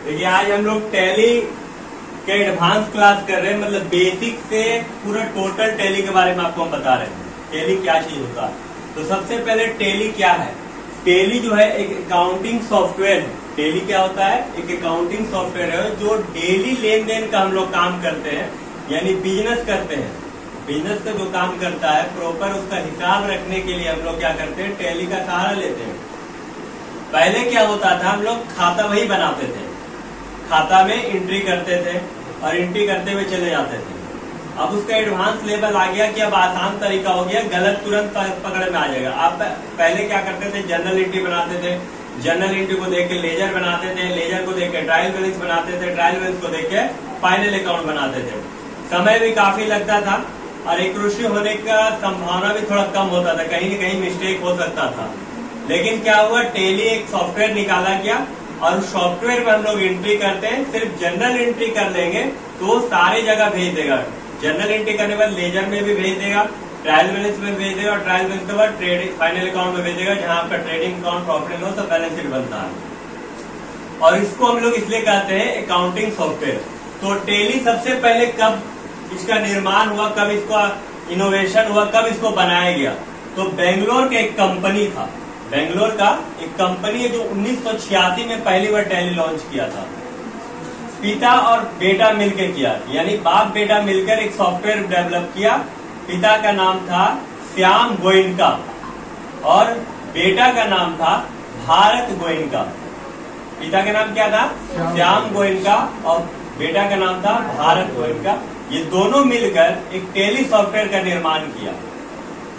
देखिए आज हम लोग टैली के एडवांस क्लास कर रहे हैं, मतलब बेसिक से पूरा टोटल टैली के बारे में आपको हम बता रहे हैं टैली क्या चीज होता है। तो सबसे पहले टैली क्या है। टैली जो है एक अकाउंटिंग सॉफ्टवेयर है। टैली क्या होता है, एक अकाउंटिंग सॉफ्टवेयर है जो डेली लेन देन का हम लोग काम करते हैं, यानी बिजनेस करते हैं। बिजनेस का जो काम करता है प्रॉपर उसका हिसाब रखने के लिए हम लोग क्या करते हैं, टैली का सहारा लेते हैं। पहले क्या होता था, हम लोग खाता वही बनाते थे, खाता में एंट्री करते थे और एंट्री करते हुए चले जाते थे। अब उसका एडवांस लेवल आ गया कि अब आसान तरीका हो गया, गलत तुरंत पकड़ में आ जाएगा। आप पहले क्या करते थे, जर्नल एंट्री बनाते थे, जर्नल एंट्री को देख के लेजर बनाते थे, लेजर को देख के ट्रायल बैलेंस बनाते थे, ट्रायल बैलेंस को देख के फाइनल अकाउंट बनाते थे। समय भी काफी लगता था और एक्यूरेसी होने का संभावना भी थोड़ा कम होता था, कहीं न कहीं मिस्टेक हो सकता था। लेकिन क्या हुआ, टैली एक सॉफ्टवेयर निकाला गया और सॉफ्टवेयर में हम लोग एंट्री करते हैं, सिर्फ जनरल एंट्री कर लेंगे तो सारी जगह भेज देगा। जनरल एंट्री करने के बाद लेजर में भी भेज देगा, ट्रायल बैलेंस में भेज देगा और ट्रायल बैलेंस के बाद ट्रेडिंग फाइनल अकाउंट में भेज देगा, जहां आपका trading account profit and loss और बैलेंस शीट बनता है। और इसको हम लोग इसलिए कहते हैं अकाउंटिंग सॉफ्टवेयर। तो टैली सबसे पहले कब इसका निर्माण हुआ, कब इसका इनोवेशन हुआ, कब इसको बनाया गया, तो बेंगलोर के एक कंपनी था, बेंगलोर का एक कंपनी है जो 1986 में पहली बार टैली लॉन्च किया था। पिता और बेटा मिलकर किया, यानी बाप बेटा मिलकर एक सॉफ्टवेयर डेवलप किया। पिता का नाम था श्याम गोयनका और बेटा का नाम था भारत गोयनका। पिता का नाम क्या था, श्याम गोयनका और बेटा का नाम था भारत गोयनका। ये दोनों मिलकर एक टैली सॉफ्टवेयर का निर्माण किया।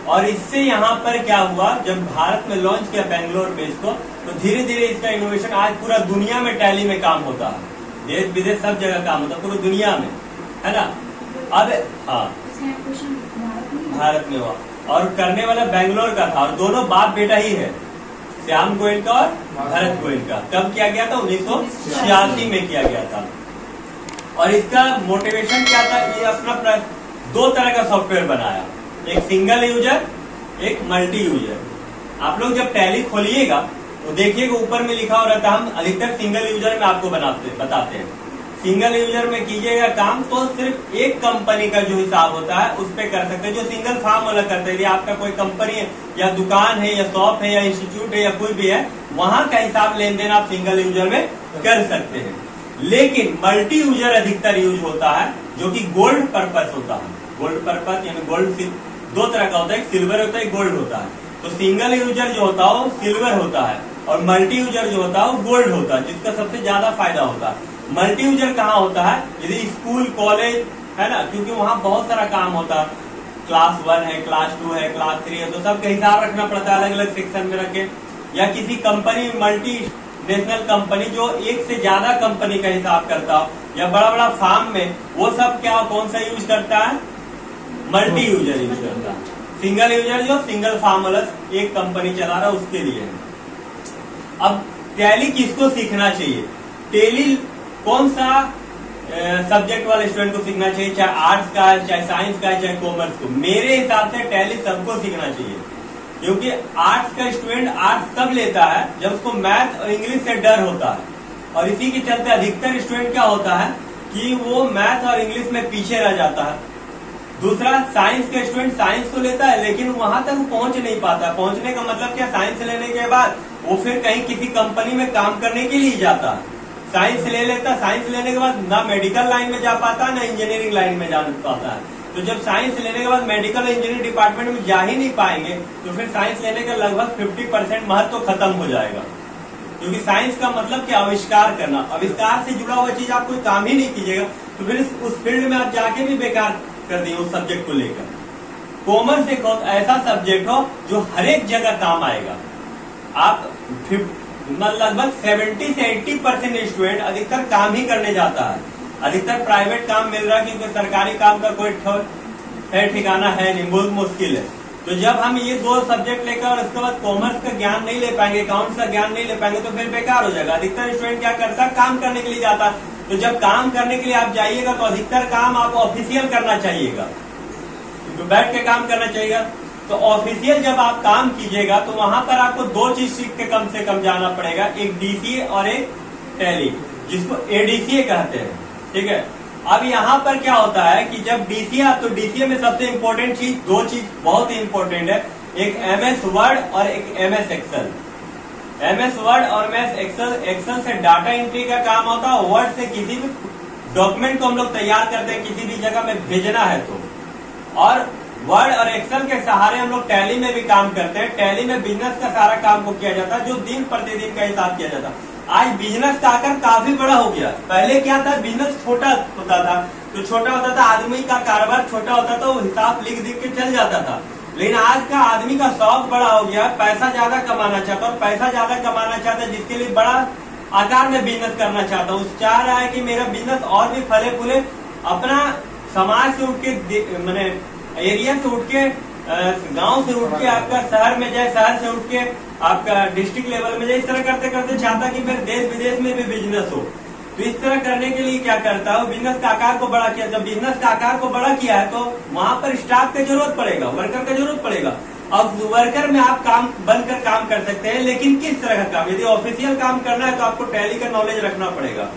और इससे यहाँ पर क्या हुआ, जब भारत में लॉन्च किया बेंगलोर बेस को, तो धीरे धीरे इसका इनोवेशन आज पूरा दुनिया में टैली में काम होता है, देश विदेश सब जगह काम होता है, पूरी दुनिया में, है ना। अब हाँ भारत में हुआ और करने वाला बेंगलोर का था और दोनों बाप बेटा ही है, श्याम गोयनका और भारत गोयनका। कब किया गया था, 1986 में किया गया था। और इसका मोटिवेशन क्या था, ये अपना दो तरह का सॉफ्टवेयर बनाया, एक सिंगल यूजर, एक मल्टी यूजर। आप लोग जब टैली खोलिएगा तो देखिएगा ऊपर में लिखा हो रहता है, हम अधिकतर सिंगल यूजर में आपको बताते हैं। सिंगल यूजर में कीजिएगा काम तो सिर्फ एक कंपनी का जो हिसाब होता है उस पर कर सकते हैं, जो सिंगल फार्म वाला करते हैं। आपका कोई कंपनी है या दुकान है या शॉप है या इंस्टीट्यूट है या कोई भी है, वहां का हिसाब लेन देन आप सिंगल यूजर में कर सकते हैं। लेकिन मल्टी यूजर अधिकतर यूज होता है, जो कि गोल्ड पर्पस होता है। गोल्ड पर्पस यानी गोल्ड दो तरह का होता है, एक सिल्वर होता है, एक गोल्ड होता है। तो सिंगल यूजर जो होता है वो सिल्वर होता है और मल्टी यूजर जो होता है वो गोल्ड होता है, जिसका सबसे ज्यादा फायदा होता है। मल्टी यूजर कहाँ होता है, यदि स्कूल कॉलेज है ना, क्योंकि वहाँ बहुत सारा काम होता है, क्लास 1 है, क्लास 2 है, क्लास 3 है, तो सबका हिसाब रखना पड़ता है, अलग अलग सेक्शन में रखे। या किसी कंपनी मल्टी नेशनल कंपनी जो एक से ज्यादा कंपनी का हिसाब करता हो, या बड़ा बड़ा फार्म में, वो सब क्या कौन सा यूज करता है, मल्टी यूजर यूज करता है। सिंगल यूजर जो सिंगल फार्म वाला एक कंपनी चला रहा है उसके लिए। अब टैली किसको सीखना चाहिए, टैली कौन सा सब्जेक्ट वाले स्टूडेंट को सीखना चाहिए, चाहे आर्ट्स का है, चाहे साइंस का है, चाहे कॉमर्स को। मेरे हिसाब से टैली सबको सीखना चाहिए, क्योंकि आर्ट्स का स्टूडेंट आर्ट्स तब लेता है जब उसको मैथ और इंग्लिश से डर होता है। और इसी के चलते अधिकतर स्टूडेंट क्या होता है कि वो मैथ और इंग्लिश में पीछे रह जाता है। दूसरा, साइंस का स्टूडेंट साइंस तो लेता है लेकिन वहां तक वो पहुंच नहीं पाता। पहुंचने का मतलब क्या, साइंस लेने के बाद वो फिर कहीं किसी कंपनी में काम करने के लिए जाता है। साइंस ले लेता, साइंस लेने के बाद ना मेडिकल लाइन में जा पाता ना इंजीनियरिंग लाइन में जा पाता है। तो जब साइंस लेने के बाद मेडिकल इंजीनियरिंग डिपार्टमेंट में जा ही नहीं पाएंगे तो फिर साइंस लेने का लगभग 50% महत्व तो खत्म हो जाएगा। क्योंकि साइंस का मतलब क्या, आविष्कार करना। आविष्कार से जुड़ा हुआ चीज आप कोई काम ही नहीं कीजिएगा तो फिर उस फील्ड में आप जाके भी बेकार कर दिए उस सब्जेक्ट को लेकर। कॉमर्स एक ऐसा सब्जेक्ट हो जो हर एक जगह काम आएगा। आप लगभग 70 से 80% स्टूडेंट अधिकतर काम ही करने जाता है, अधिकतर प्राइवेट काम मिल रहा है, क्योंकि सरकारी काम का कोई ठिकाना है नहीं, बहुत मुश्किल है। तो जब हम ये दो सब्जेक्ट लेकर और उसके बाद कॉमर्स का ज्ञान नहीं ले पाएंगे, अकाउंट्स का ज्ञान नहीं ले पाएंगे तो फिर बेकार हो जाएगा। अधिकतर स्टूडेंट क्या करता है, काम करने के लिए जाता है। तो जब काम करने के लिए आप जाइएगा तो अधिकतर काम आप ऑफिशियल करना चाहिएगा, तो बैठ के काम करना चाहिए। तो ऑफिशियल जब आप काम कीजिएगा तो वहां पर आपको दो चीज सीख के कम से कम जाना पड़ेगा, एक डीसीए और एक टैली। जिसको एडीसीए कहते हैं। ठीक है, अब यहाँ पर क्या होता है कि जब डीसीए, तो डीसीए में सबसे इंपॉर्टेंट चीज, दो चीज बहुत ही इंपॉर्टेंट है, एक एमएस वर्ड और एक एमएस एक्सेल। एमएस वर्ड और एमएस एक्सेल, एक्सेल से डाटा एंट्री का काम होता है, वर्ड से किसी भी डॉक्यूमेंट को हम लोग तैयार करते हैं, किसी भी जगह में भेजना है तो। और वर्ड और एक्सेल के सहारे हम लोग टैली में भी काम करते हैं। टैली में बिजनेस का सारा काम को किया जाता है, जो दिन प्रतिदिन का हिसाब किया जाता है। आज बिजनेस का आकार काफी बड़ा हो गया। पहले क्या था, बिजनेस छोटा होता था, तो छोटा होता था, आदमी का कारोबार छोटा होता था, वो हिसाब लिख के चल जाता था। लेकिन आज का आदमी का शौक बड़ा हो गया, पैसा ज्यादा कमाना चाहता है, और पैसा ज्यादा कमाना चाहता है जिसके लिए बड़ा आकार में बिजनेस करना चाहता हूँ। चाह रहा है कि मेरा बिजनेस और भी फले फूले, अपना समाज से उठ के, मैंने एरिया से उठ के, गांव से उठ के आपका शहर में जाए, शहर से उठ के आपका डिस्ट्रिक्ट लेवल में जाए। इस तरह करते करते चाहता कि मेरे देश विदेश में भी बिजनेस हो। तो इस तरह करने के लिए क्या करता है, बिजनेस का आकार को बड़ा किया। जब बिजनेस का आकार को बड़ा किया है तो वहां पर स्टाफ की जरूरत पड़ेगा, वर्कर का जरूरत पड़ेगा। अब वर्कर में आप काम बनकर काम कर सकते हैं, लेकिन किस तरह का काम? यदि ऑफिशियल काम करना है तो आपको टैली का नॉलेज रखना पड़ेगा।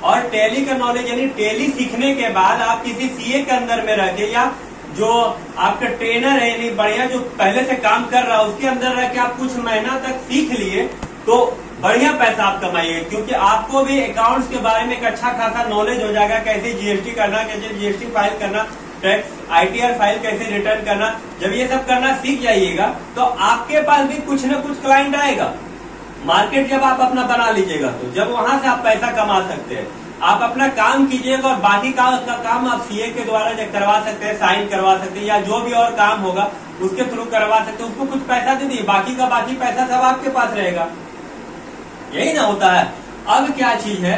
और टैली का नॉलेज यानी टैली सीखने के बाद आप किसी सीए के अंदर में रह के, या जो आपका ट्रेनर है यानी बढ़िया जो पहले से काम कर रहा है उसके अंदर रह के आप कुछ महीना तक सीख लिए तो बढ़िया पैसा आप कमाइए, क्योंकि आपको भी अकाउंट्स के बारे में एक अच्छा खासा नॉलेज हो जाएगा। कैसे जीएसटी करना, कैसे जीएसटी फाइल करना, टैक्स आईटीआर फाइल कैसे रिटर्न करना। जब ये सब करना सीख जाइएगा तो आपके पास भी कुछ न कुछ क्लाइंट आएगा। मार्केट जब आप अपना बना लीजिएगा तो जब वहां से आप पैसा कमा सकते हैं। आप अपना काम कीजिएगा और बाकी का काम आप सीए के द्वारा जब करवा सकते हैं, साइन करवा सकते हैं, या जो भी और काम होगा उसके थ्रू करवा सकते हैं। उसको कुछ पैसा दे दिए, बाकी का बाकी पैसा सब आपके पास रहेगा। यही ना होता है। अब क्या चीज है,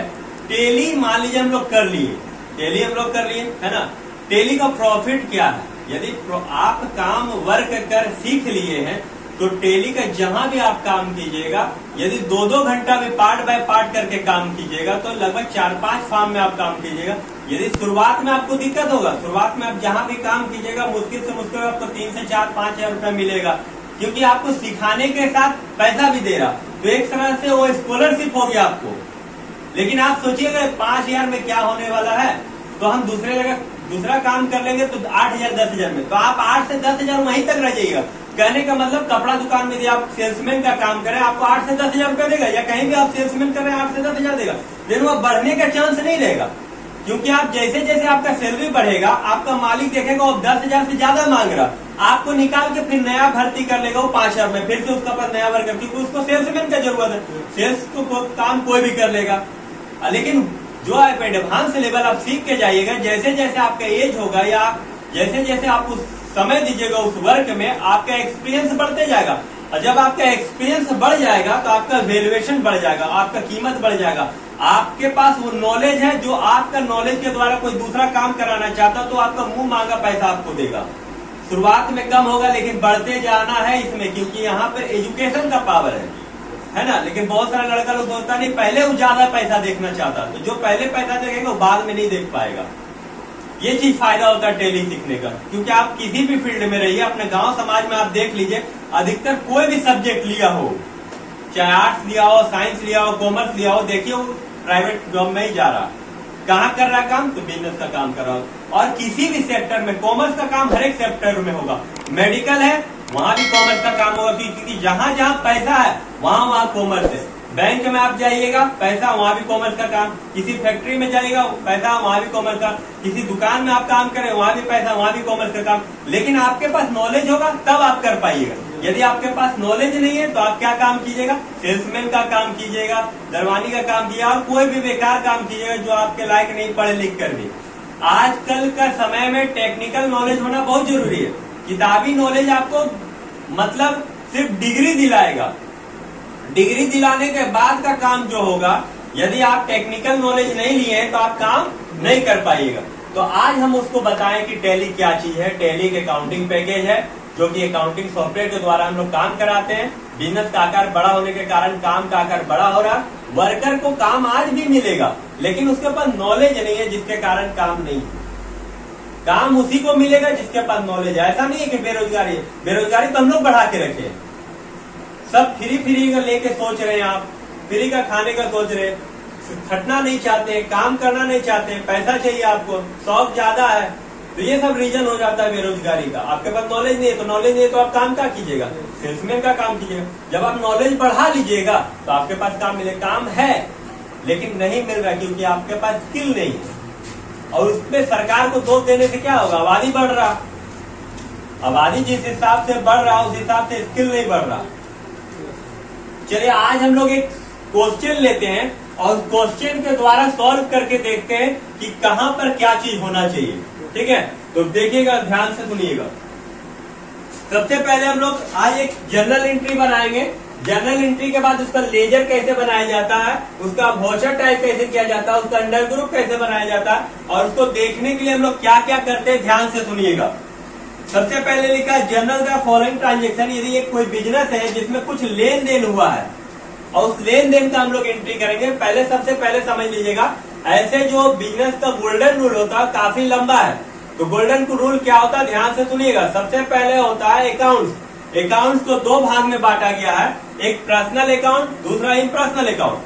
टैली मान लीजिए हम लोग कर लिए, टैली हम लोग कर लिए, है ना। टैली का प्रॉफिट क्या है? यदि आप काम वर्क कर सीख लिए हैं तो टैली का जहां भी आप काम कीजिएगा, यदि 2-2 घंटा भी पार्ट बाय पार्ट करके काम कीजिएगा तो लगभग 4-5 फॉर्म में आप काम कीजिएगा। यदि शुरुआत में आपको दिक्कत होगा, शुरुआत में आप जहां भी काम कीजिएगा मुश्किल से मुश्किल आपको 3 से 4-5 हजार रुपया मिलेगा, क्योंकि आपको सिखाने के साथ पैसा भी दे रहा। तो एक तरह से वो स्कॉलरशिप हो गया आपको। लेकिन आप सोचिएगा 5,000 में क्या होने वाला है, तो हम दूसरे जगह दूसरा काम कर लेंगे तो 8,000 10,000 में, तो आप 8 से 10,000 वहीं तक रह जाइएगा। कहने का मतलब कपड़ा दुकान में यदि आप सेल्समैन का काम करें आपको 8 से 10,000 रुपया देगा, या कहीं भी आप सेल्समैन कर रहे हैं 8 से 10,000 देगा, लेकिन वो बढ़ने का चांस नहीं रहेगा। क्योंकि आप जैसे जैसे आपका सैलरी बढ़ेगा आपका मालिक देखेगा वो 10,000 से ज्यादा मांग रहा, आपको निकाल के फिर नया भर्ती कर लेगा वो 5,000 में, फिर से उसका पास नया वर्कर, क्योंकि उसको सेल्समैन का जरूरत है। सेल्स को काम कोई भी कर लेगा। लेकिन जो आप एडवांस लेवल आप सीख के जाइएगा, जैसे जैसे आपका एज होगा या जैसे जैसे आप उस समय दीजिएगा उस वर्क में, आपका एक्सपीरियंस बढ़ते जाएगा। और जब आपका एक्सपीरियंस बढ़ जाएगा तो आपका वैल्यूएशन बढ़ जाएगा, आपका कीमत बढ़ जाएगा। आपके पास वो नॉलेज है जो आपका नॉलेज के द्वारा कोई दूसरा काम कराना चाहता तो आपका मुंह मांगा पैसा आपको देगा। शुरुआत में कम होगा लेकिन बढ़ते जाना है इसमें, क्योंकि यहाँ पे एजुकेशन का पावर है ना। लेकिन बहुत सारा लड़का लोग सोचता नहीं, पहले वो ज्यादा पैसा देखना चाहता, तो जो पहले पैसा देखेगा वो बाद में नहीं देख पाएगा। ये चीज फायदा होता है टैली सीखने का, क्योंकि आप किसी भी फील्ड में रहिए, अपने गांव समाज में आप देख लीजिए, अधिकतर कोई भी सब्जेक्ट लिया हो, चाहे आर्ट्स लिया हो, साइंस लिया हो, कॉमर्स लिया हो, देखिए वो प्राइवेट जॉब में ही जा रहा। कहाँ कर रहा काम? तो बिजनेस का काम कर रहा हो। और किसी भी सेक्टर में कॉमर्स का काम हर एक सेक्टर में होगा। मेडिकल है वहां भी कॉमर्स का काम होगा, क्योंकि जहां जहां पैसा है वहां वहां कॉमर्स है। बैंक में आप जाइएगा पैसा, वहां भी कॉमर्स का काम। किसी फैक्ट्री में जाइएगा पैसा, वहां भी कॉमर्स का। किसी दुकान में आप काम करें वहां भी पैसा, वहां भी कॉमर्स का काम। लेकिन आपके पास नॉलेज होगा तब आप कर पाइएगा। यदि आपके पास नॉलेज नहीं है तो आप क्या काम कीजिएगा? सेल्समैन का काम कीजिएगा, दरवानी का काम कीजिएगा, और कोई भी बेकार काम कीजिएगा जो आपके लायक नहीं पढ़े लिख कर भी। आजकल का समय में टेक्निकल नॉलेज होना बहुत जरूरी है। किताबी नॉलेज आपको मतलब सिर्फ डिग्री दिलाएगा, डिग्री दिलाने के बाद का काम जो होगा, यदि आप टेक्निकल नॉलेज नहीं लिए हैं तो आप काम नहीं कर पाइएगा। तो आज हम उसको बताएं कि टैली क्या चीज है। टैली एक अकाउंटिंग पैकेज है जो कि अकाउंटिंग सॉफ्टवेयर के द्वारा हम लोग काम कराते हैं। बिजनेस का आकार बड़ा होने के कारण काम का आकार बड़ा हो रहा। वर्कर को काम आज भी मिलेगा लेकिन उसके पास नॉलेज नहीं है, जिसके कारण काम नहीं है। काम उसी को मिलेगा जिसके पास नॉलेज है। ऐसा नहीं है कि बेरोजगारी है, बेरोजगारी तो हम लोग बढ़ा के रखे हैं। सब फ्री का लेके सोच रहे हैं, आप फ्री का खाने का सोच रहे हैं। खटना नहीं चाहते, काम करना नहीं चाहते, पैसा चाहिए आपको, शौक ज्यादा है, तो ये सब रीजन हो जाता है बेरोजगारी का। आपके पास नॉलेज नहीं है, तो नॉलेज नहीं है तो आप काम क्या कीजिएगा, सेल्समैन का काम कीजिएगा। जब आप नॉलेज बढ़ा लीजिएगा तो आपके पास काम मिले, काम है लेकिन नहीं मिल रहा क्योंकि आपके पास स्किल नहीं है। और उसमें सरकार को दोष देने से क्या होगा, आबादी बढ़ रहा, आबादी जिस हिसाब से बढ़ रहा उस हिसाब से स्किल नहीं बढ़ रहा। चलिए आज हम लोग एक क्वेश्चन लेते हैं और क्वेश्चन के द्वारा सॉल्व करके देखते हैं कि कहां पर क्या चीज होना चाहिए। ठीक है, तो देखिएगा, ध्यान से सुनिएगा। सबसे पहले हम लोग आज एक जर्नल एंट्री बनाएंगे। जर्नल एंट्री के बाद उसका लेजर कैसे बनाया जाता है, उसका वाउचर टाइप कैसे किया जाता है, उसका अंडर ग्रुप कैसे बनाया जाता है, और उसको देखने के लिए हम लोग क्या क्या करते हैं, ध्यान से सुनिएगा। सबसे पहले लिखा है जर्नल द फॉलोइंग ट्रांजेक्शन। यदि एक कोई बिजनेस है जिसमें कुछ लेन देन हुआ है और उस लेन देन का हम लोग एंट्री करेंगे। पहले सबसे पहले समझ लीजिएगा, ऐसे जो बिजनेस का गोल्डन रूल होता है काफी लंबा है। तो गोल्डन रूल क्या होता है, ध्यान से सुनिएगा। सबसे पहले होता है अकाउंट्स। अकाउंट्स को दो भाग में बांटा गया है, एक पर्सनल अकाउंट, दूसरा इम्पर्सनल अकाउंट।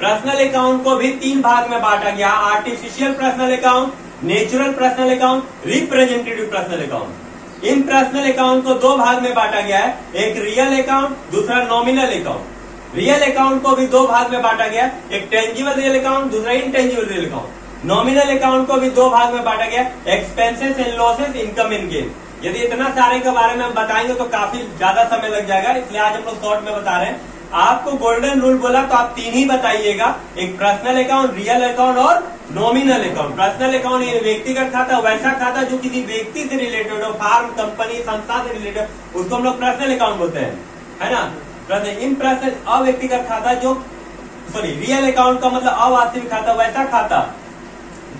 पर्सनल अकाउंट को भी तीन भाग में बांटा गया, artificial personal account, natural personal account, representative personal account. इन पर्सनल अकाउंट को दो भाग में बांटा गया है, एक रियल अकाउंट, दूसरा नॉमिनल अकाउंट। रियल अकाउंट को भी दो भाग में बांटा गया, एक टेंजिबल रियल अकाउंट, दूसरा intangible real account. Nominal account को भी दो भाग में बांटा गया, expenses and losses, income and gain. यदि इतना सारे के बारे में हम बताएंगे तो काफी ज्यादा समय लग जाएगा, इसलिए आज हम लोग शॉर्ट में बता रहे हैं। आपको गोल्डन रूल बोला तो आप तीन ही बताइएगा, एक पर्सनल अकाउंट, रियल अकाउंट और नॉमिनल अकाउंट। पर्सनल अकाउंट ये व्यक्तिगत खाता, वैसा खाता जो किसी व्यक्ति से रिलेटेड हो, फार्म, कंपनी, संस्था से रिलेटेड, उसको हम लोग पर्सनल अकाउंट बोलते हैं, है ना। इम्पर्सनल अव्यक्तिगत खाता जो रियल अकाउंट का मतलब अवास्तविक खाता, वैसा खाता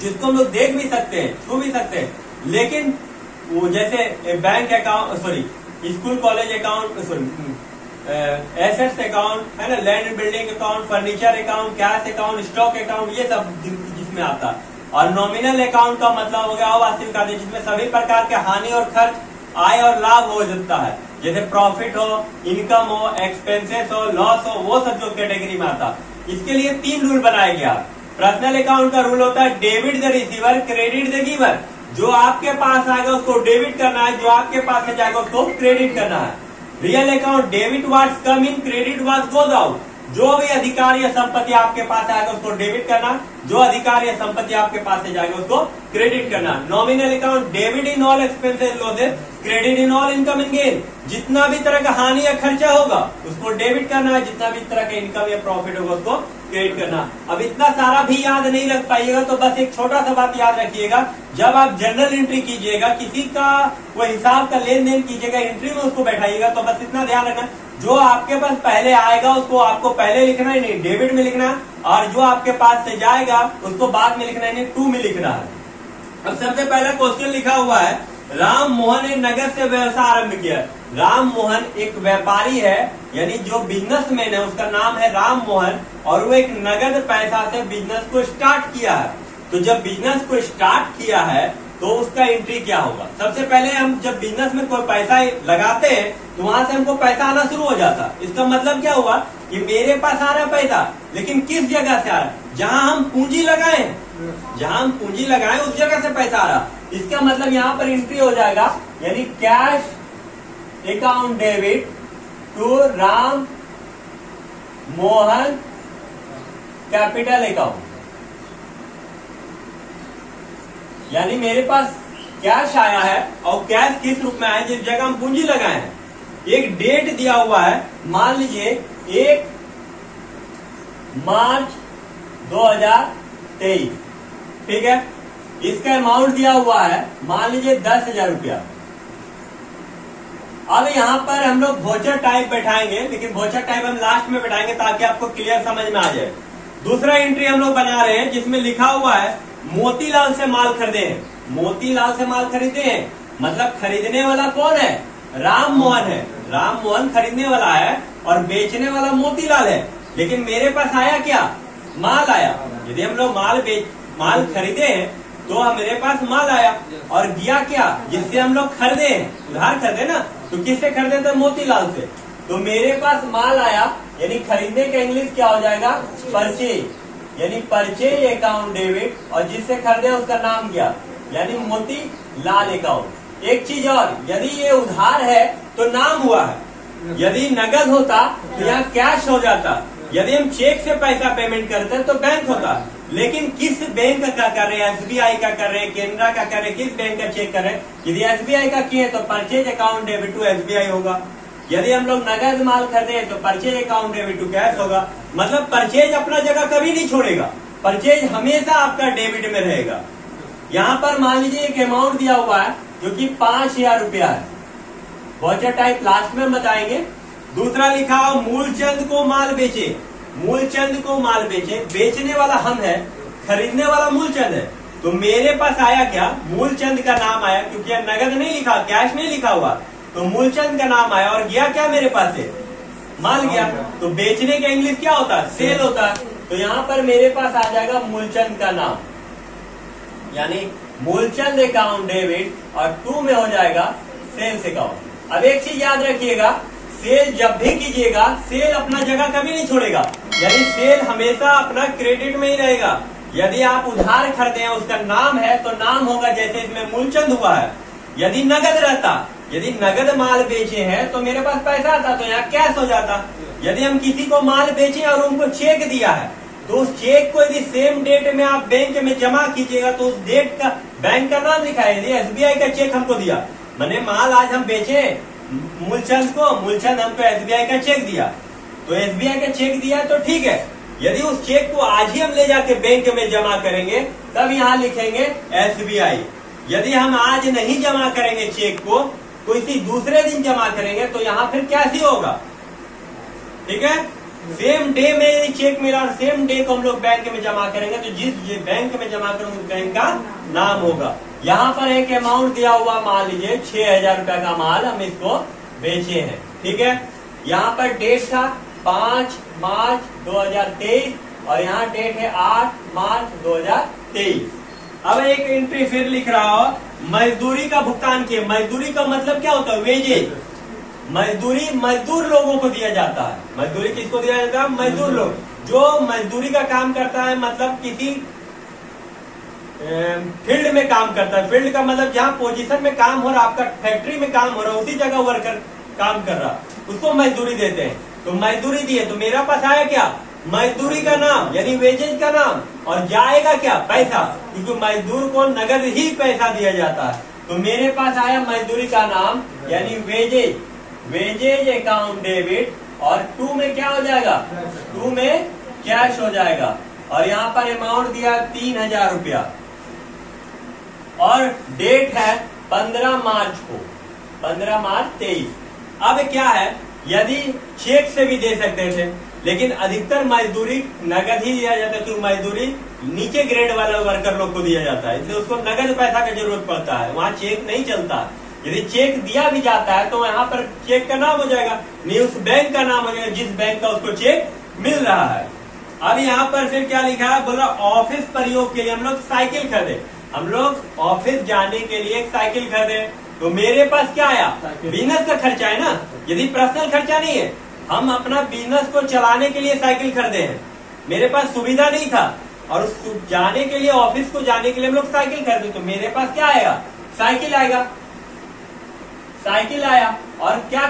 जिसको हम लोग देख भी सकते हैं, छू भी सकते हैं, लेकिन वो जैसे bank account, school college account, assets account, है ना, land and building account, furniture account, cash account, stock account, ये सब जिसमें आता है। और नॉमिनल अकाउंट का मतलब हो गया अवास्तविक खाता, जिसमें सभी प्रकार के हानि और खर्च, आय और लाभ हो जाता है, जैसे प्रॉफिट हो, इनकम हो, एक्सपेंसेस हो, लॉस हो, वो सब जो कैटेगरी में आता है। इसके लिए तीन रूल बनाया गया। पर्सनल अकाउंट का रूल होता है debit the receiver, credit the giver. जो आपके पास आएगा उसको डेबिट करना है, जो आपके पास से जाएगा उसको क्रेडिट करना है। रियल अकाउंट डेबिट व्हाट्स कम इन, क्रेडिट व्हाट्स गोज आउट। जो भी अधिकार या संपत्ति आपके पास आएगा उसको डेबिट करना, जो अधिकार या संपत्ति आपके पास से जाएगा उसको क्रेडिट करना। Nominal account debit in all expenses losses, credit in all income and gain. जितना भी तरह का हानि या खर्चा होगा उसको डेबिट करना है, जितना भी तरह का इनकम या प्रॉफिट होगा उसको क्रेडिट करना। अब इतना सारा भी याद नहीं रख पाइएगा तो बस एक छोटा सा बात याद रखिएगा, जब आप जर्नल एंट्री कीजिएगा, किसी का वो हिसाब का लेन देन कीजिएगा, एंट्री में उसको बैठाइएगा, तो बस इतना ध्यान रखना, जो आपके पास पहले आएगा उसको आपको पहले लिखना है, नहीं डेबिट में लिखना, और जो आपके पास से जाएगा उसको बाद में लिखना है, नहीं टू में लिखना है। अब सबसे पहला क्वेश्चन लिखा हुआ है, राम मोहन ने नगद से व्यवसाय आरंभ किया। राम मोहन एक व्यापारी है, यानी जो बिजनेसमैन है उसका नाम है राम मोहन, और वो एक नगद पैसा से बिजनेस को स्टार्ट किया है। तो जब बिजनेस को स्टार्ट किया है तो उसका एंट्री क्या होगा। सबसे पहले हम जब बिजनेस में कोई पैसा लगाते हैं तो वहां से हमको पैसा आना शुरू हो जाता। इसका मतलब क्या हुआ कि मेरे पास आ रहा है पैसा, लेकिन किस जगह से आ रहा है, जहां हम पूंजी लगाए, जहां हम पूंजी लगाए उस जगह से पैसा आ रहा। इसका मतलब यहाँ पर एंट्री हो जाएगा, यानी cash account debit to Ram Mohan capital account. यानी मेरे पास कैश आया है, और कैश किस रूप में आया, जिस जगह हम पूंजी लगाए हैं। एक डेट दिया हुआ है, मान लीजिए 1 मार्च 2023, ठीक है। इसका अमाउंट दिया हुआ है, मान लीजिए 10,000 रुपया। अब यहाँ पर हम लोग वोचर टाइप बैठाएंगे, लेकिन वोचर टाइप हम लास्ट में बैठाएंगे ताकि आपको क्लियर समझ में आ जाए। दूसरा एंट्री हम लोग बना रहे हैं जिसमें लिखा हुआ है मोतीलाल से माल खरीदे हैं। मोतीलाल से माल खरीदे हैं मतलब खरीदने वाला कौन है, राम मोहन है। राम मोहन खरीदने वाला है और बेचने वाला मोतीलाल है। लेकिन मेरे पास आया क्या, माल आया। यदि हम लोग माल खरीदे हैं तो मेरे पास माल आया, और दिया क्या, जिससे हम लोग खरीदे, उधार खरीदे ना, तो किससे खरीदे थे, मोतीलाल से। तो मेरे पास माल आया, यानी खरीदने का इंग्लिश क्या हो जाएगा, परचेज। यानी परचेज अकाउंट डेबिट, और जिससे खरीदे उसका नाम क्या, यानी मोती लाल अकाउंट। एक चीज और, यदि ये उधार है तो नाम हुआ है, यदि नगद होता तो यहाँ कैश हो जाता, यदि हम चेक से पैसा पेमेंट करते तो बैंक होता। लेकिन किस बैंक का कर रहे हैं, एसबीआई का कर रहे हैं, केनरा का कर रहे हैं, किस बैंक का चेक कर रहे हैं? यदि एसबीआई का किए तो purchase account debit to SBI होगा। यदि हम लोग नगद माल खरीदे तो purchase account debit to cash होगा। मतलब परचेज अपना जगह कभी नहीं छोड़ेगा, परचेज हमेशा आपका डेबिट में रहेगा। यहाँ पर मान लीजिए एक अमाउंट दिया हुआ है जो कि 5,000 रुपया है, वाउचर टाइप लास्ट में बताएंगे। दूसरा लिखा हो मूलचंद को माल बेचे, मूलचंद को माल बेचे, बेचने वाला हम है, खरीदने वाला मूलचंद है। तो मेरे पास आया क्या, मूलचंद का नाम आया, क्योंकि नगद नहीं लिखा, कैश नहीं लिखा हुआ, तो मूलचंद का नाम आया और गया क्या मेरे पास से, माल गया। तो बेचने का इंग्लिश क्या होता है, सेल होता है। तो यहाँ पर मेरे पास आ जाएगा मूलचंद का नाम, यानी मूलचंद अकाउंट डेबिट, और टू में हो जाएगा सेल्स अकाउंट। अब एक चीज याद रखिएगा, सेल जब भी कीजिएगा, सेल अपना जगह कभी नहीं छोड़ेगा, यानी सेल हमेशा अपना क्रेडिट में ही रहेगा। यदि आप उधार खरीदे हैं, उसका नाम है तो नाम होगा, जैसे इसमें मूलचंद हुआ है। यदि नगद रहता, यदि नगद माल बेचे हैं तो मेरे पास पैसा आता तो यहाँ कैश हो जाता। यदि हम किसी को माल बेचे और उनको चेक दिया है, तो उस चेक को यदि सेम डेट में आप बैंक में जमा कीजिएगा तो उस डेट का बैंक का नाम लिखा है। यदि एसबीआई का चेक हमको दिया, मैंने माल आज हम बेचे मूलचंद को, मूलचंद हमको एसबीआई का चेक दिया, तो एसबीआई का चेक दिया तो ठीक है। यदि उस चेक को आज ही हम ले जाके बैंक में जमा करेंगे तब यहाँ लिखेंगे एसबीआई। यदि हम आज नहीं जमा करेंगे चेक को, किसी दूसरे दिन जमा करेंगे तो यहाँ फिर कैसे होगा, ठीक है। सेम डे में यदि चेक मिला और सेम डे को हम लोग बैंक में जमा करेंगे तो जिस बैंक में जमा करेंगे उस बैंक का नाम होगा। यहाँ पर एक अमाउंट दिया हुआ, मान लीजिए 6,000 रुपया का माल हम इसको बेचे हैं, ठीक है। यहाँ पर डेट था 5 मार्च 2023 और यहाँ डेट है 8 मार्च 2023। अब एक एंट्री फिर लिख रहा हो, मजदूरी का भुगतान किए। मजदूरी का मतलब क्या होता है, वेजेज। मजदूरी मजदूर लोगों को दिया जाता है। मजदूरी किसको दिया जाता है, मजदूर लोग, जो मजदूरी का काम करता है, मतलब किसी फील्ड में काम करता है। फील्ड का मतलब जहाँ पोजीशन में काम हो रहा, आपका फैक्ट्री में काम हो रहा है, उसी जगह वर्कर काम कर रहा, उसको मजदूरी देते हैं। तो मजदूरी दिए तो मेरा पास आया क्या, मजदूरी का नाम यानी वेजेज का नाम, और जाएगा क्या, पैसा, क्योंकि मजदूर को नगद ही पैसा दिया जाता है। तो मेरे पास आया मजदूरी का नाम यानी वेजेज, वेजेज अकाउंट डेबिट, और टू में क्या हो जाएगा, टू में कैश हो जाएगा। और यहाँ पर अमाउंट दिया 3,000 रुपया और डेट है 15 मार्च को, 15 मार्च 23। अब क्या है, यदि चेक से भी दे सकते थे, लेकिन अधिकतर मजदूरी नगद ही दिया जाता है, क्योंकि मजदूरी नीचे ग्रेड वाले वर्कर लोग को दिया जाता है, इसलिए उसको नगद पैसा की जरूरत पड़ता है, वहाँ चेक नहीं चलता। यदि चेक दिया भी जाता है तो यहाँ पर चेक का नाम हो जाएगा, नहीं उस बैंक का नाम हो जाएगा जिस बैंक का उसको चेक मिल रहा है। अब यहाँ पर फिर क्या लिखा है, बोला ऑफिस प्रयोग के लिए हम लोग साइकिल खरीदे। हम लोग ऑफिस जाने के लिए एक साइकिल खरीदे, तो मेरे पास क्या आया, बिजनेस का खर्चा है ना, यदि पर्सनल खर्चा नहीं है, हम अपना बिजनेस को चलाने के लिए साइकिल खरीदे हैं। मेरे पास सुविधा नहीं था और उस जाने के लिए, ऑफिस को जाने के लिए हम लोग साइकिल खरीदे, तो मेरे पास क्या आएगा, साइकिल आएगा। साइकिल आया और क्या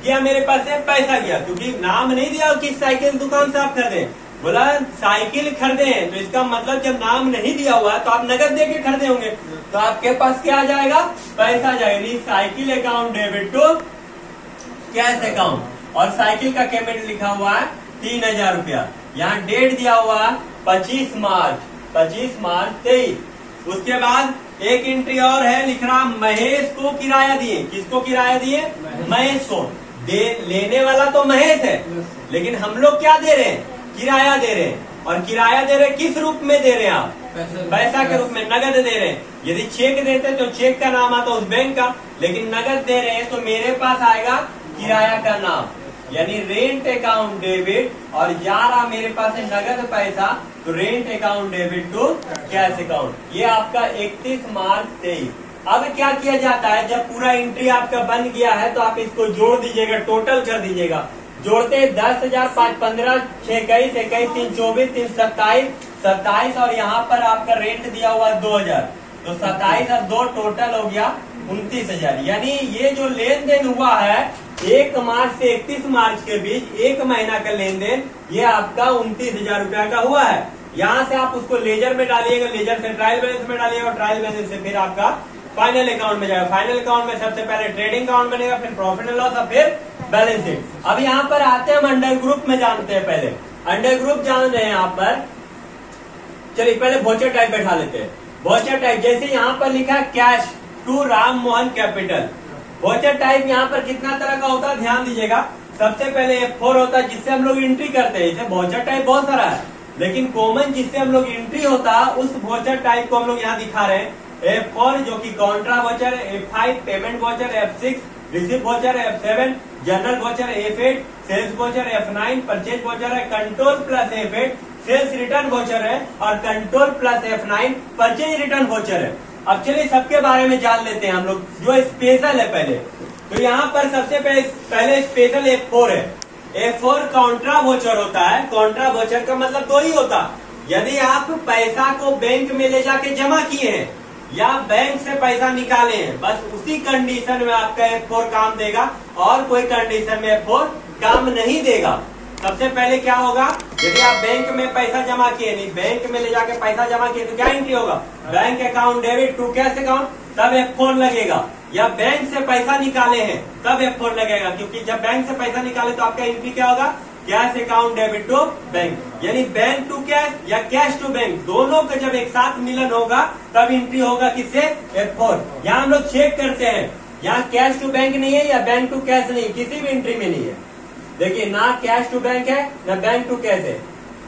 गया मेरे पास है, पैसा गया, क्योंकि नाम नहीं दिया किस साइकिल दुकान से आप खरीदे, बोला साइकिल खरीदे हैं, तो इसका मतलब जब नाम नहीं दिया हुआ तो आप नगद दे के खरीदे होंगे, तो आपके पास क्या आ जाएगा, पैसा आ जाएगा। Cycle account debit to cash account, और साइकिल का पेमेंट लिखा हुआ है 3,000 रुपया। यहाँ डेट दिया हुआ है 25 मार्च 23। उसके बाद एक एंट्री और है, लिख रहा महेश को किराया दिए। किसको किराया दिए, महेश को। लेने वाला तो महेश है, लेकिन हम लोग क्या दे रहे हैं, किराया दे रहे हैं। और किराया दे रहे हैं किस रूप में दे रहे हैं आप, पैसा के रूप में, नगद दे रहे हैं। यदि चेक देते तो चेक का नाम आता उस बैंक का, लेकिन नगद दे रहे हैं तो मेरे पास आएगा किराया का नाम, यानी रेंट अकाउंट डेबिट, और जा रहा मेरे पास है नगद पैसा, तो rent account debit to cash account. ये आपका 31 मार्च 23। अब क्या किया जाता है, जब पूरा एंट्री आपका बन गया है तो आप इसको जोड़ दीजिएगा, टोटल कर दीजिएगा। जोड़ते 10,000 5 15 6 21 21 3 24 3 27 27 और यहाँ पर आपका रेंट दिया हुआ 2,000, तो 27 और 2 टोटल हो गया 29,000। यानी ये जो लेन देन हुआ है 1 मार्च से 31 मार्च के बीच 1 महीना का लेन देन, ये आपका 29,000 रुपया का हुआ है। यहाँ से आप उसको लेजर में डालिएगा, लेजर से ट्रायल बैलेंस में डालिएगा और ट्रायल बैलेंस से फिर आपका फाइनल अकाउंट में जाएगा। फाइनल अकाउंट में सबसे पहले ट्रेडिंग अकाउंट बनेगा, फिर प्रॉफिट एंड लॉस और फिर बैलेंस शीट। अब यहाँ पर आते हैं, हम अंडर ग्रुप में जानते हैं। पहले अंडर ग्रुप जान रहे हैं यहाँ पर, चलिए पहले वोचर टाइप बैठा लेते हैं। वोचर टाइप जैसे यहाँ पर लिखा है cash to Ram Mohan capital. Voucher type यहाँ पर कितना तरह का होता है ध्यान दीजिएगा। सबसे पहले F4 होता है जिससे हम लोग एंट्री करते हैं। इसे वोचर टाइप बहुत सारा है, लेकिन कॉमन जिससे हम लोग एंट्री होता है उस वोचर टाइप को हम लोग यहाँ दिखा रहे हैं। F4 जो कि contra voucher, F5 payment voucher, F6 receipt voucher, F7 journal voucher, F8 sales voucher, F9 purchase voucher है, control plus F8 sales return voucher है और control plus F9 purchase return voucher है। अब चलिए सबके बारे में जान लेते हैं हम लोग, जो स्पेशल है पहले। तो यहाँ पर सबसे पहले स्पेशल F4 है। F4 कॉन्ट्रा वोचर होता है। कॉन्ट्रा वोचर का मतलब दो ही होता, यदि आप पैसा को बैंक में ले जाके जमा किए हैं या बैंक से पैसा निकाले हैं, बस उसी कंडीशन में आपका F4 काम देगा और कोई कंडीशन में F4 काम नहीं देगा। सबसे पहले क्या होगा, यदि आप बैंक में पैसा जमा किए, नहीं बैंक में ले जाके पैसा जमा किए तो क्या एंट्री होगा, bank account debit to cash account, तब F4 लगेगा। या बैंक से पैसा निकाले हैं तब F4 लगेगा, क्योंकि जब बैंक से पैसा निकाले तो आपका एंट्री क्या होगा, cash account debit to bank. यानी बैंक टू कैश या कैश टू बैंक, दोनों का जब एक साथ मिलन होगा तब एंट्री होगा किससे, F4। यहाँ हम लोग चेक करते हैं, यहाँ कैश टू बैंक नहीं है या बैंक टू कैश नहीं, किसी भी एंट्री में नहीं है। देखिए ना कैश टू बैंक है ना बैंक टू कैश है,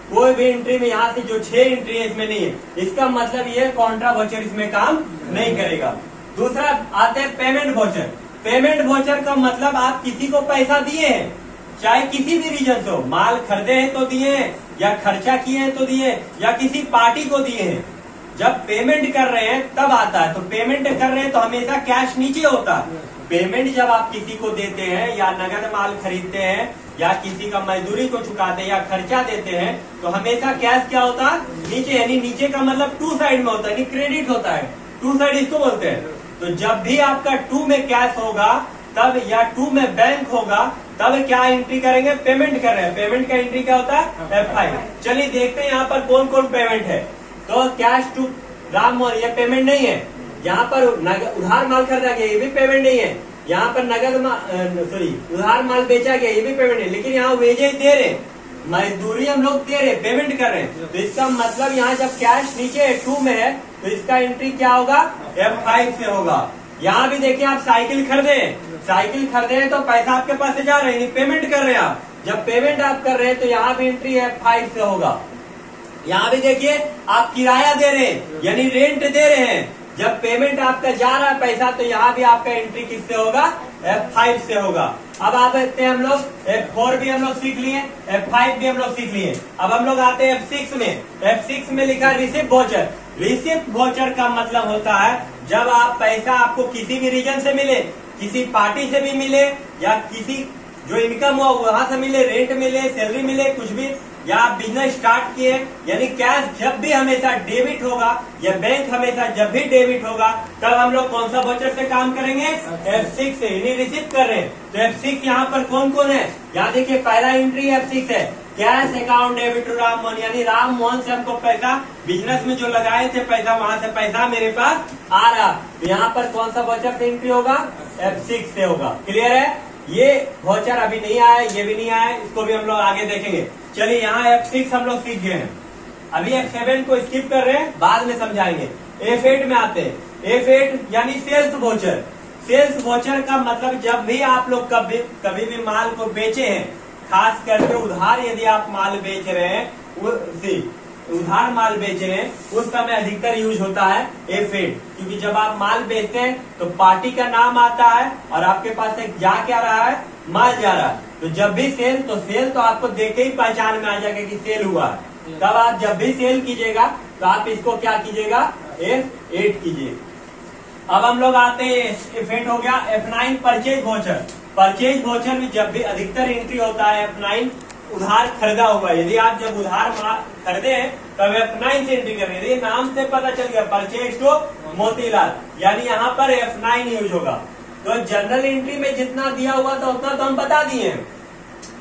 कोई भी एंट्री में यहाँ से जो 6 एंट्री है इसमें नहीं है। इसका मतलब ये कॉन्ट्रा वोचर इसमें काम नहीं करेगा। दूसरा आते हैं पेमेंट वोचर। पेमेंट वोचर का मतलब आप किसी को पैसा दिए हैं, चाहे किसी भी रीजन से हो, माल खरीदे हैं तो दिए हैं या खर्चा किए हैं तो दिए या किसी पार्टी को दिए हैं। जब पेमेंट कर रहे हैं तब आता है। तो पेमेंट कर रहे हैं तो हमेशा कैश नीचे होता है। पेमेंट जब आप किसी को देते हैं या नगद माल खरीदते हैं या किसी का मजदूरी को चुकाते हैं या खर्चा देते हैं तो हमेशा कैश क्या होता है, नीचे। यानी नीचे का मतलब टू साइड में होता है, क्रेडिट होता है, टू साइड इसको बोलते हैं। तो जब भी आपका 2 में कैश होगा तब या 2 में बैंक होगा तब क्या एंट्री करेंगे, पेमेंट कर रहे हैं। पेमेंट का एंट्री क्या होता है, F5। चलिए देखते हैं यहाँ पर कौन कौन पेमेंट है। तो कैश टू राम मोहन ये पेमेंट नहीं है। यहाँ पर उधार माल खरीदा गया ये भी पेमेंट नहीं है। यहाँ पर नगद उधार माल बेचा गया ये भी पेमेंट है। लेकिन यहाँ वेजेज दे रहे, मजदूरी हम लोग दे रहे, पेमेंट कर रहे हैं। तो इसका मतलब यहाँ जब कैश नीचे 2 में है तो इसका एंट्री क्या होगा, F5 से होगा। यहाँ भी देखिए आप साइकिल खरीदे हैं तो पैसा आपके पास से जा रहे हैं, पेमेंट कर रहे हैं आप। जब पेमेंट आप कर रहे हैं तो यहाँ भी एंट्री F5 से होगा। यहाँ भी देखिए आप किराया दे रहे हैं यानी रेंट दे रहे हैं, जब पेमेंट आपका जा रहा है पैसा तो यहाँ भी आपका एंट्री किससे होगा, F5 से होगा। अब आप आते हैं हम लोग F4 भी हम लोग सीख लिए, F5 भी हम लोग सीख लिए। अब हम लोग आते हैं F6 में। F6 में लिखा है रिसिप्ट वोचर। रिसिप्ट वोचर का मतलब होता है जब आप पैसा आपको किसी भी रीजन से मिले, किसी पार्टी से भी मिले या किसी जो इनकम हुआ वहां से मिले, रेंट मिले, सैलरी मिले, कुछ भी, या आप बिजनेस स्टार्ट किए, यानी कैश जब भी हमेशा डेबिट होगा या बैंक हमेशा जब भी डेबिट होगा तब हम लोग कौन सा वोचर से काम करेंगे, F6 से। यानी रिसीव कर रहे हैं तो F6 यहाँ पर कौन कौन है, यहाँ देखिए पहला एंट्री F6 है, cash account debit to Ram Mohan. यानी राम मोहन से हमको पैसा, बिजनेस में जो लगाए थे पैसा, वहां से पैसा मेरे पास आ रहा। तो यहाँ पर कौन सा वोचर से एंट्री होगा, F6 से होगा। क्लियर है। ये वोचर अभी नहीं आया, ये भी नहीं आया, इसको भी हम लोग आगे देखेंगे। चलिए यहाँ F6 हम लोग सीख गए हैं, अभी F7 को स्किप कर रहे हैं, बाद में समझाएंगे। F8 में आते हैं। F8 यानी सेल्स वोचर। सेल्स वोचर का मतलब जब भी आप लोग कभी भी माल को बेचे हैं, खास करके उधार यदि आप माल बेच रहे हैं, उधार माल बेच रहे हैं, उस समय अधिकतर यूज होता है F8। क्योंकि जब आप माल बेचते हैं तो पार्टी का नाम आता है और आपके पास एक जा क्या रहा है, माल जा रहा है। तो जब भी सेल तो आपको देख के ही पहचान में आ जाएगा कि सेल हुआ है। तब आप जब भी सेल कीजिएगा तो आप इसको क्या कीजिएगा, F8 कीजिए। अब हम लोग आते हैं, F8 हो गया। F9 purchase voucher. Purchase voucher में जब भी अधिकतर एंट्री होता है F9 उधार खरीदा हुआ। यदि आप जब उधार खरीदे हैं तब F9 से एंट्री करेंगे। यदि नाम से पता चल गया परचेज टू मोतीलाल, यानी यहाँ पर F9 यूज होगा। तो जनरल एंट्री में जितना दिया हुआ था उतना तो हम बता दिए हैं,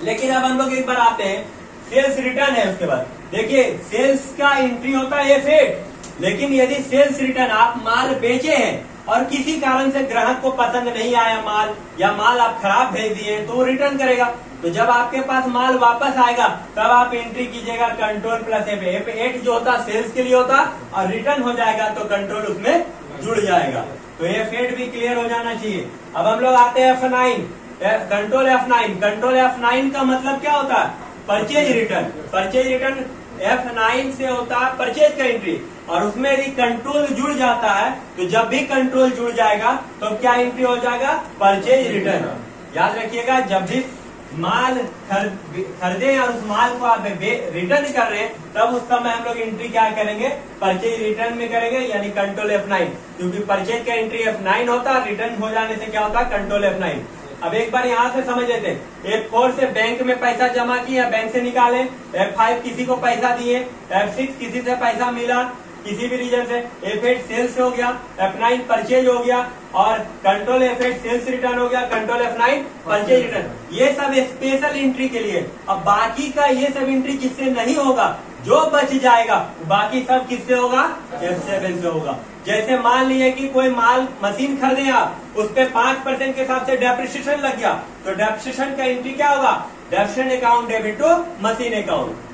लेकिन अब हम लोग एक बार आते हैं सेल्स रिटर्न है। उसके बाद देखिए सेल्स का एंट्री होता है F8, लेकिन यदि सेल्स रिटर्न आप माल बेचे हैं और किसी कारण से ग्राहक को पसंद नहीं आया माल, या माल आप खराब भेज दिए तो वो रिटर्न करेगा। तो जब आपके पास माल वापस आएगा तब आप एंट्री कीजिएगा कंट्रोल प्लस F8 जो होता सेल्स के लिए होता, और रिटर्न हो जाएगा तो कंट्रोल उसमें जुड़ जाएगा। तो F8 भी क्लियर हो जाना चाहिए। अब हम लोग आते हैं F9, control F9। Control F9 का मतलब क्या होता है? Purchase return. Purchase return F9 से होता है परचेज का एंट्री, और उसमें यदि कंट्रोल जुड़ जाता है तो जब भी कंट्रोल जुड़ जाएगा तो क्या एंट्री हो जाएगा? Purchase return. याद रखिएगा, जब भी माल खरीदे और उस माल को आप रिटर्न कर रहे हैं तब उस समय हम लोग एंट्री क्या करेंगे? परचेज रिटर्न में करेंगे, यानी कंट्रोल F9, क्योंकि परचेज का एंट्री F9 होता है, रिटर्न हो जाने से क्या होता है? Control F9। अब एक बार यहाँ से समझ लेते हैं। F4 से बैंक में पैसा जमा किया, बैंक से निकाले। F5 किसी को पैसा दिए, F6 किसी से पैसा मिला किसी भी रीजन से, F8 सेल्स हो गया, F9 परचेज हो गया, और कंट्रोल F8 सेल्स रिटर्न हो गया, कंट्रोल F9 परचेज रिटर्न। ये सब स्पेशल एंट्री के लिए। अब बाकी का ये सब एंट्री किससे नहीं होगा? जो बच जाएगा बाकी सब किससे होगा? F7 से होगा। जैसे मान लीजिए कि कोई माल मशीन खरीदे आप, उस पे 5% के हिसाब से डेप्रिसिएशन लग गया, तो डेप्रिसिएशन का एंट्री क्या होगा? Depreciation account debit to machine account.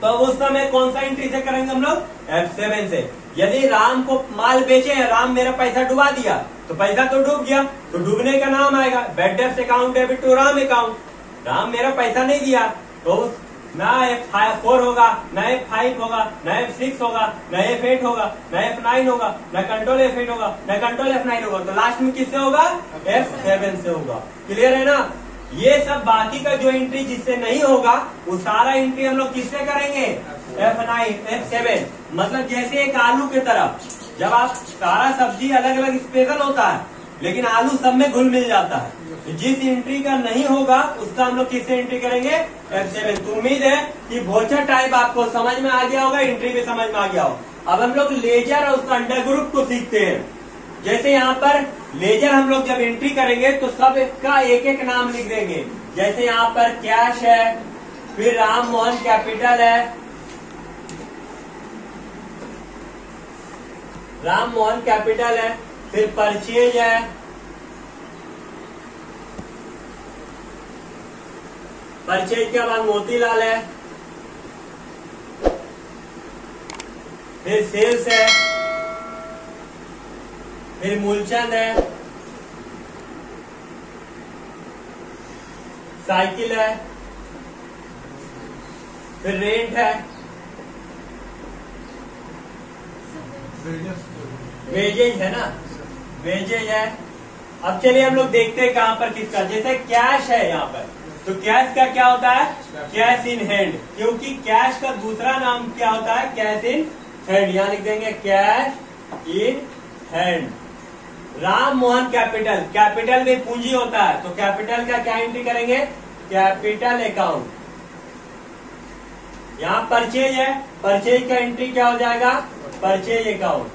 तो उस समय कौन सा एंट्री से करेंगे हम लोग? F7 से। यदि राम को माल बेचे हैं, राम मेरा पैसा डुबा दिया, तो पैसा तो डूब गया, तो डूबने का नाम आएगा bad debts account debit to Ram account. Ram मेरा पैसा नहीं दिया तो ना F4 होगा, ना F5 होगा, ना F6 होगा, ना F8 होगा, ना F9 होगा, ना कंट्रोल F8 होगा, ना कंट्रोल F9 होगा। तो लास्ट में किससे होगा? F7 से होगा। क्लियर है ना? ये सब बाकी का जो एंट्री जिससे नहीं होगा वो सारा एंट्री हम लोग किससे करेंगे? F9 F7। मतलब जैसे एक आलू की तरह, जब आप सारा सब्जी अलग अलग स्पेशल होता है लेकिन आलू सब में घुल मिल जाता है, तो जिस एंट्री का नहीं होगा उसका हम लोग किससे एंट्री करेंगे? F7। तो उम्मीद है कि वोचर टाइप आपको समझ में आ गया होगा, एंट्री भी समझ में आ गया होगा। अब हम लोग लेजर और उसका अंडर ग्रुप को सीखते हैं। जैसे यहाँ पर लेजर हम लोग जब एंट्री करेंगे तो सब का एक एक नाम लिख देंगे। जैसे यहाँ पर कैश है, फिर राम मोहन कैपिटल है, राम मोहन कैपिटल है, फिर परचेज है, परचेज के बाद मोतीलाल है, फिर सेल्स है, फिर मूलचंद है, साइकिल है, फिर रेंट है, वेजेज है ना, वेजेज है। अब चलिए हम लोग देखते हैं कहां पर किसका। जैसे कैश है यहाँ पर, तो कैश का क्या होता है? कैश इन हैंड, क्योंकि कैश का दूसरा नाम क्या होता है? Cash in hand. यहाँ लिख देंगे cash in hand. Ram Mohan capital, capital में पूंजी होता है, तो कैपिटल का क्या एंट्री करेंगे? Capital account. यहाँ परचेज है, परचेज का एंट्री क्या हो जाएगा? Purchase account.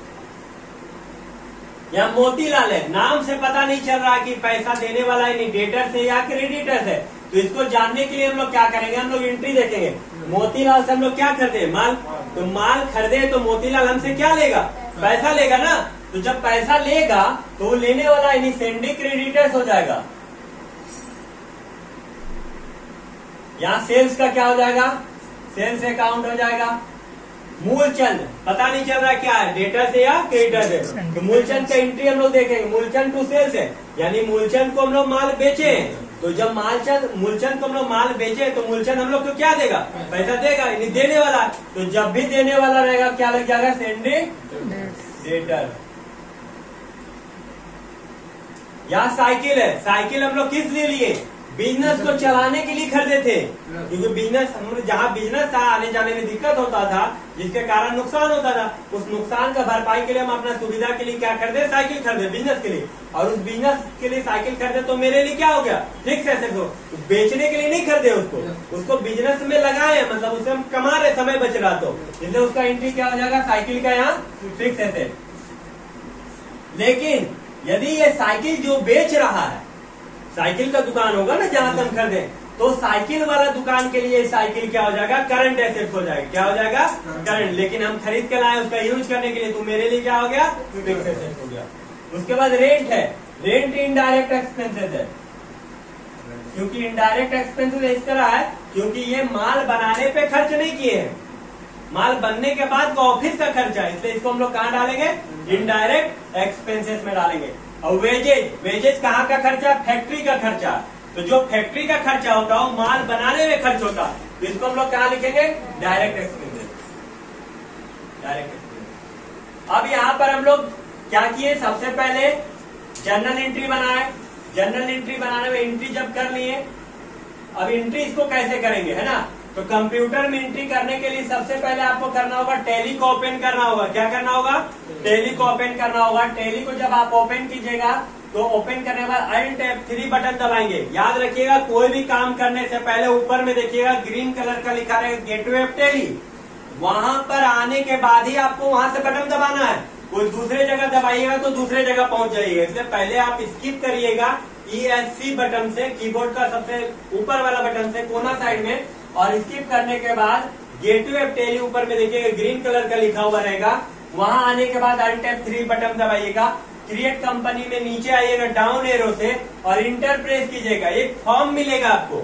यहाँ मोतीलाल है, नाम से पता नहीं चल रहा कि पैसा देने वाला है डेटर से या क्रेडिटर है, तो इसको जानने के लिए हम लोग क्या करेंगे? हम लोग एंट्री देखेंगे। मोतीलाल से हम लोग क्या करते हैं? माल। तो माल खरीदे तो मोतीलाल हमसे क्या लेगा? पैसा लेगा ना। तो जब पैसा लेगा तो वो लेने वाला यानी सेंडिंग क्रेडिटर्स हो जाएगा। यहाँ सेल्स का क्या हो जाएगा? सेल्स अकाउंट हो जाएगा। मूलचंद पता नहीं चल रहा क्या है, डेटर से या क्रेडिटर से, तो मूलचंद का एंट्री हम लोग देखेंगे। मूलचंद टू सेल्स है, यानी मूलचंद को हम लोग माल बेचे, तो जब मूलचंद को हम लोग माल बेचे तो मूलचंद हम लोग को क्या देगा? पैसा देगा, यानी देने वाला। तो जब भी देने वाला रहेगा क्या लग जाएगा? Sending debtor. यहाँ साइकिल है, साइकिल हम लोग किस लिए लिए? बिजनेस को चलाने के लिए खरीदे थे, क्योंकि बिजनेस हम जहाँ बिजनेस था आने जाने में दिक्कत होता था, जिसके कारण नुकसान होता था, उस नुकसान का भरपाई के लिए हम अपना सुविधा के लिए क्या खरीदे, साइकिल खरीदे बिजनेस के लिए। और उस बिजनेस के लिए साइकिल खरीदे तो मेरे लिए क्या हो गया, फिक्स एसेट हो, बेचने के लिए नहीं खरीदे उसको बिजनेस में लगाए, मतलब उससे हम कमा रहे, समय बच रहा, तो इसलिए उसका एंट्री क्या हो जाएगा, साइकिल का यहाँ फिक्स एसेट। लेकिन यदि ये साइकिल जो बेच रहा है, साइकिल का दुकान होगा ना जहां हम खरीदे, तो साइकिल वाला दुकान के लिए साइकिल क्या हो जाएगा, करंट एसेट हो जाएगा। क्या हो जाएगा, करंट। लेकिन हम खरीद के लाए उसका यूज करने के लिए, तो मेरे लिए क्या हो गया, फिक्स एसेट हो गया। उसके बाद रेंट है, रेंट इनडायरेक्ट एक्सपेंसेस है, क्योंकि इनडायरेक्ट एक्सपेंसेस इस तरह है क्योंकि ये माल बनाने पे खर्च नहीं किए हैं, माल बनने के बाद का ऑफिस का खर्चा, इसलिए इसको हम लोग कहाँ डालेंगे, इनडायरेक्ट एक्सपेंसेस में डालेंगे। और वेजेज, वेजेज कहाँ का खर्चा, फैक्ट्री का खर्चा, तो जो फैक्ट्री का खर्चा होता है माल बनाने में खर्च होता है, तो इसको हम लोग कहाँ लिखेंगे, डायरेक्ट एक्सपेंसेस, डायरेक्ट एक्सपेंसेस। अब यहाँ पर हम लोग क्या किए, सबसे पहले जर्नल एंट्री बनाए, जर्नल एंट्री बनाने में एंट्री जब कर लिए, अब एंट्री इसको कैसे करेंगे, है ना, तो कंप्यूटर में एंट्री करने के लिए सबसे पहले आपको करना होगा, टैली को ओपन करना होगा। क्या करना होगा, टैली को ओपन करना होगा। टैली को जब आप ओपन कीजिएगा तो ओपन करने के बाद Alt F3 बटन दबाएंगे। याद रखिएगा कोई भी काम करने से पहले ऊपर में देखिएगा ग्रीन कलर का लिखा रहेगा गेटवे ऑफ टैली, वहां पर आने के बाद ही आपको वहां से बटन दबाना है। कोई दूसरे जगह दबाइएगा तो दूसरे जगह पहुंच जाइएगा, इसलिए पहले आप स्किप करिएगा ESC बटन से, कीबोर्ड का सबसे ऊपर वाला बटन से कोना साइड में, और स्किप करने के बाद गेटवे ऑफ टैली ऊपर में देखिएगा ग्रीन कलर का लिखा हुआ रहेगा, वहां आने के बाद Alt F3 बटन दबाइएगा। क्रिएट कंपनी में नीचे आइएगा डाउन एरो से और इंटर प्रेस कीजिएगा। एक फॉर्म मिलेगा आपको,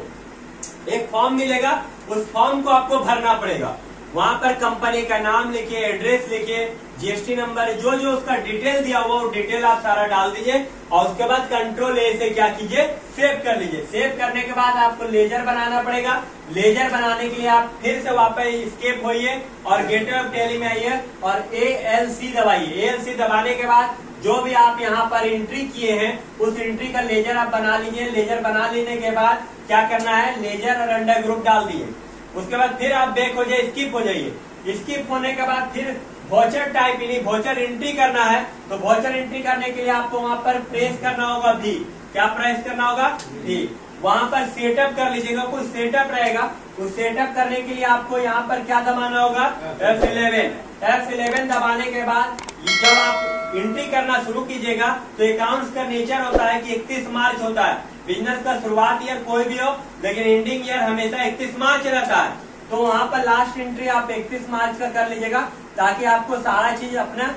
एक फॉर्म मिलेगा, उस फॉर्म को आपको भरना पड़ेगा। वहां पर कंपनी का नाम लिखिए, एड्रेस लिखिए, GST नंबर, जो जो उसका डिटेल दिया हुआ वो डिटेल आप सारा डाल दीजिए, और उसके बाद कंट्रोल ए से क्या कीजिए, सेव कर लीजिए। सेव करने के बाद आपको लेजर बनाना पड़ेगा। लेजर बनाने के लिए आप फिर से वापस स्केप होइए और गेटवे ऑफ टैली में आइए और ALC दबाइए। ALC दबाने के बाद जो भी आप यहाँ पर एंट्री किए हैं उस एंट्री का लेजर आप बना लीजिए। लेजर बना लेने के बाद क्या करना है, लेजर और अंडर ग्रुप डाल दिए। उसके बाद फिर आप बैक हो जाइए, स्किप हो जाइए। स्किप होने के बाद फिर वॉचर टाइप यानी वॉचर एंट्री करना है, तो वॉचर एंट्री करने के लिए आपको वहां पर प्रेस करना होगा V। क्या प्रेस करना होगा, V। वहां पर सेटअप कर लीजिएगा, कुछ सेटअप रहेगा, उस सेटअप करने के लिए आपको यहाँ पर क्या दबाना होगा, F11 दबाने के बाद जब आप एंट्री करना शुरू कीजिएगा तो अकाउंट्स का नेचर होता है कि 31 मार्च होता है। बिजनेस का शुरुआत ईयर कोई भी हो, लेकिन एंडिंग ईयर हमेशा 31 मार्च रहता है, तो वहां पर लास्ट एंट्री आप 31 मार्च का कर लीजिएगा, ताकि आपको सारा चीज अपना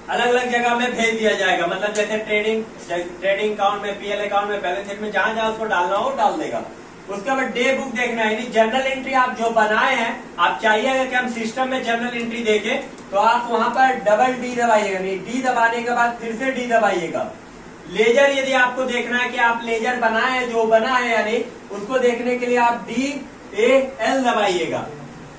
अलग अलग जगह में भेज दिया जाएगा। मतलब जैसे ट्रेडिंग अकाउंट में, PL अकाउंट में, बैलेंस शीट में, जहां जहां उसको डालना हो डाल देगा। उसके बाद डे बुक देखना है, जर्नल एंट्री आप जो बनाए हैं, आप चाहिएगा कि हम सिस्टम में जर्नल एंट्री देखें, तो आप वहां पर डबल D दबाइएगा, नहीं D दबाने के बाद फिर से D दबाइएगा। लेजर यदि आपको देखना है कि आप लेजर बनाए हैं, जो बना है यानी उसको देखने के लिए आप DAL दबाइएगा।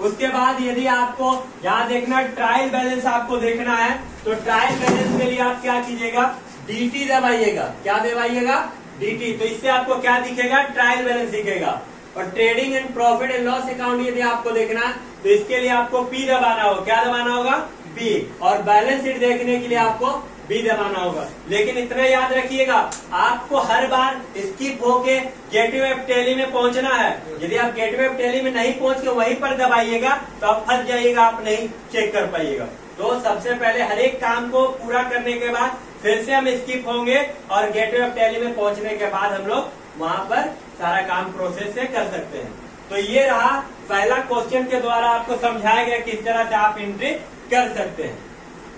उसके बाद यदि आपको यहाँ देखना ट्रायल बैलेंस आपको देखना है, तो ट्रायल बैलेंस के लिए आप क्या कीजिएगा, DT दबाइएगा। क्या दबाइएगा, DT। तो इससे आपको क्या दिखेगा, ट्रायल बैलेंस दिखेगा। और trading and profit and loss account यदि आपको देखना है तो इसके लिए आपको P दबाना होगा। क्या दबाना होगा, P। और बैलेंस शीट देखने के लिए आपको B दबाना होगा। लेकिन इतना याद रखिएगा, आपको हर बार स्किप होके गेटवे ऑफ टैली में पहुंचना है। यदि आप गेटवे ऑफ टैली में नहीं पहुंच के वहीं पर दबाइएगा तो आप फंस जाइएगा, आप नहीं चेक कर पाइएगा। तो सबसे पहले हर एक काम को पूरा करने के बाद फिर से हम स्किप होंगे और गेटवे ऑफ टैली में पहुंचने के बाद हम लोग वहां पर सारा काम प्रोसेस से कर सकते हैं। तो ये रहा पहला क्वेश्चन के द्वारा आपको समझाया गया किस तरह से आप एंट्री कर सकते हैं।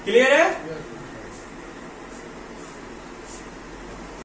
क्लियर है?